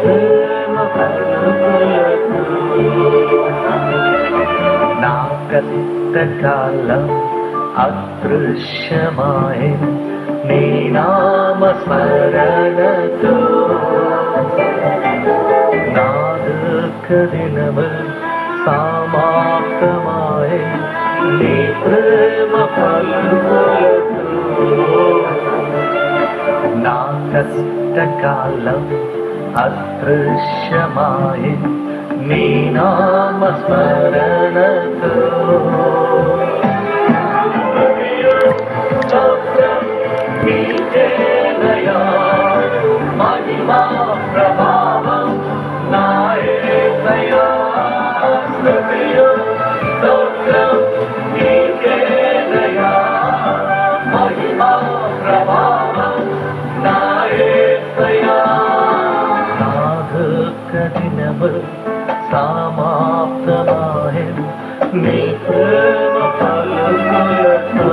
ప్రేమ పలుకులకు నా కష్టకాలం అదృశ్యమాయే నీ నామ స్మరణతో నా దుఃఖ దినము సమాప్తమాయే నీ ప్రేమ పలుకులతో నా కష్టకాలం అదృశ్యమాయే నీ నామ స్మరణతో నీకేనయా మహిమా ప్రభావం నా యేసయ్యా స్తుతియు స్తోత్రం నీకేనయా మహిమా ప్రభావం నా యేసయ్యా నా దుఃఖ దినము సమాప్తమాయే నీ ప్రేమ పలుకులతో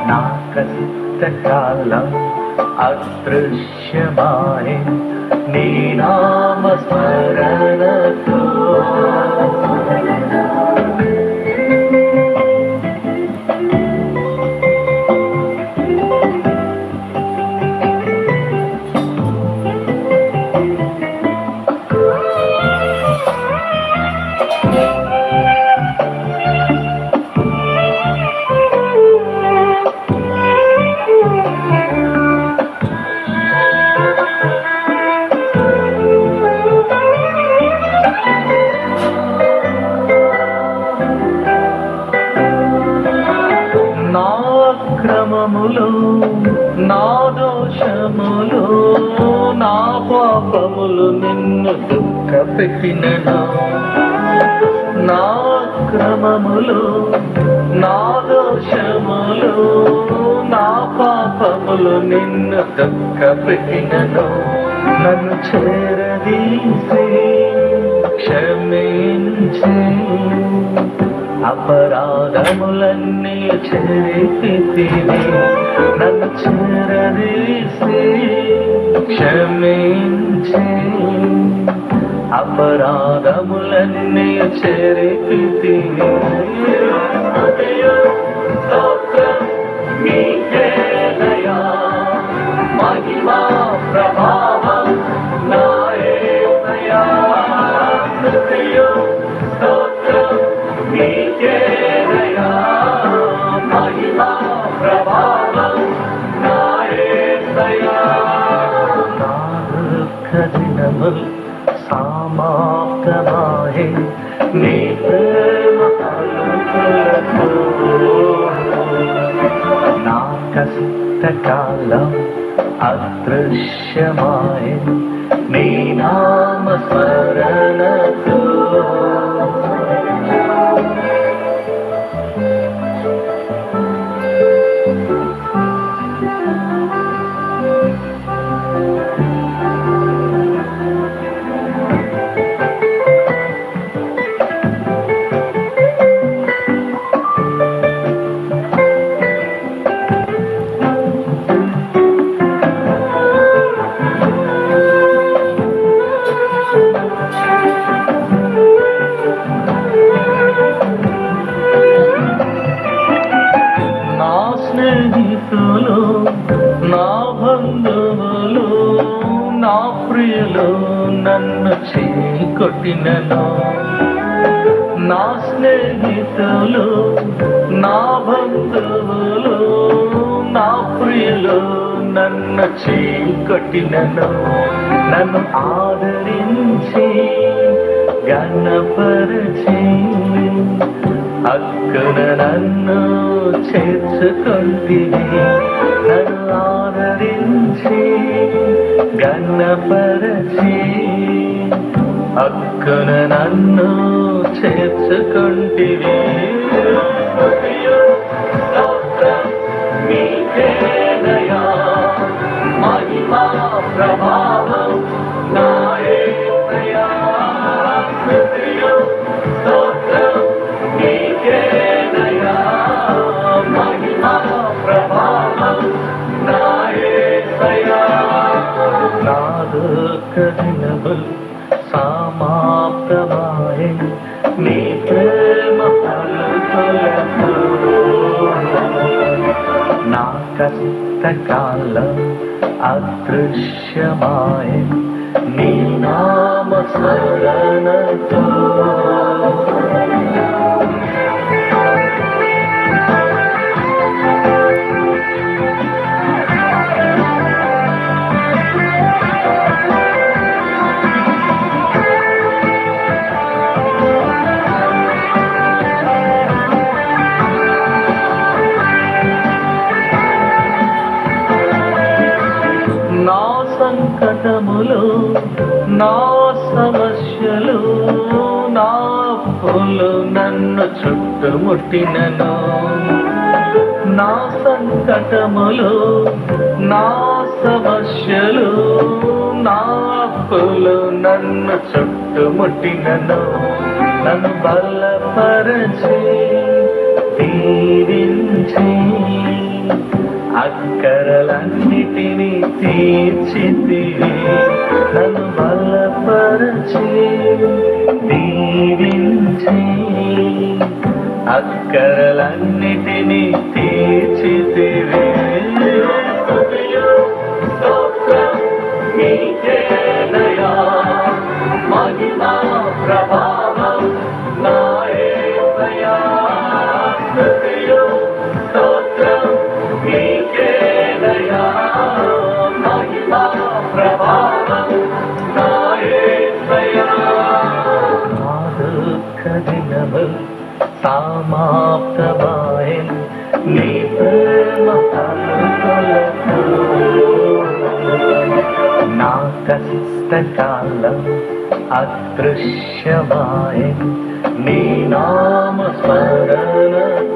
నా కష్టకాలం అదృశ్యమాయే నీ నామ స్మరణతో క్రమములు నా దోషములు నా పాపములు నిన్ను దుఃఖపెట్టినను నా క్రమములు నా దోషములు నా పాపములు నిన్ను దుఃఖపెట్టినను నన్ను చేరదీసి క్షమించి అపరాధములన్నీ చెరిపితివి నన్ను చేరదీసి క్షమించి అపరాధములన్నీ చెరిపితివి స్తోత్రం నీకేనయా మహిమా ప్రభావం నా యేసయ్యా స్తుతియు స్తోత్రం నీకేనయా మహిమా ప్రభావం నా యేసయ్యా నా దుఃఖ దినము సమాప్తమాయే నీ ప్రేమ పలుకులతో నా కష్టకాలం అదృశ్యమాయే నీ నామ స్మరణతో స్నేహితులు నా బంధువులు నా ప్రియులు నన్ను చీకొట్టినను నా స్నేహితులు నా బంధువులు నా ప్రియులు నన్ను చీకొట్టినను నన్ను ఆదరించి ఘనపరచి హక్కున నన్ను చేర్చుకొంటివి నన్ను ఆదరించి ఘనపరచి హక్కున నన్ను చేర్చుకొంటివి నీకేనయా మహిమా ప్రభావం నా యేసయ్యా స్తుతియు స్తోత్రం నీకేనయా మహిమా ప్రభావం నా యేసయ్యా నా దుఃఖ దినములు సమాప్తమాయే నీ ప్రేమ పలుకులతో నా కష్టకాలం అదృశ్యమాయే నీ నామ స్మరణతో నా సంకటములు నా సమస్యలు నా అప్పులు నన్ను చుట్టుముట్టినను నా సంకటములు నా సమస్యలు నా అప్పులు నన్ను చుట్టుముట్టినను నన్ను బలపరచి దీవించి అక్కరలన్నిటినీ తీర్చితివి నన్ను బలపరచి దీవించి అక్కరలన్నిటినీ తీర్చితివి మహిమా ప్రభావం నా యేసయ్యా స్తుతియు స్తోత్రం నీకేనయ్యా మహిమా ప్రభావం నా యేసయ్యా నా దుఃఖ దినములు సమాప్తమాయే నీ ప్రేమ పలుకులతో నా కష్టకాలం అదృశ్యమాయే నీ నామ స్మరణతో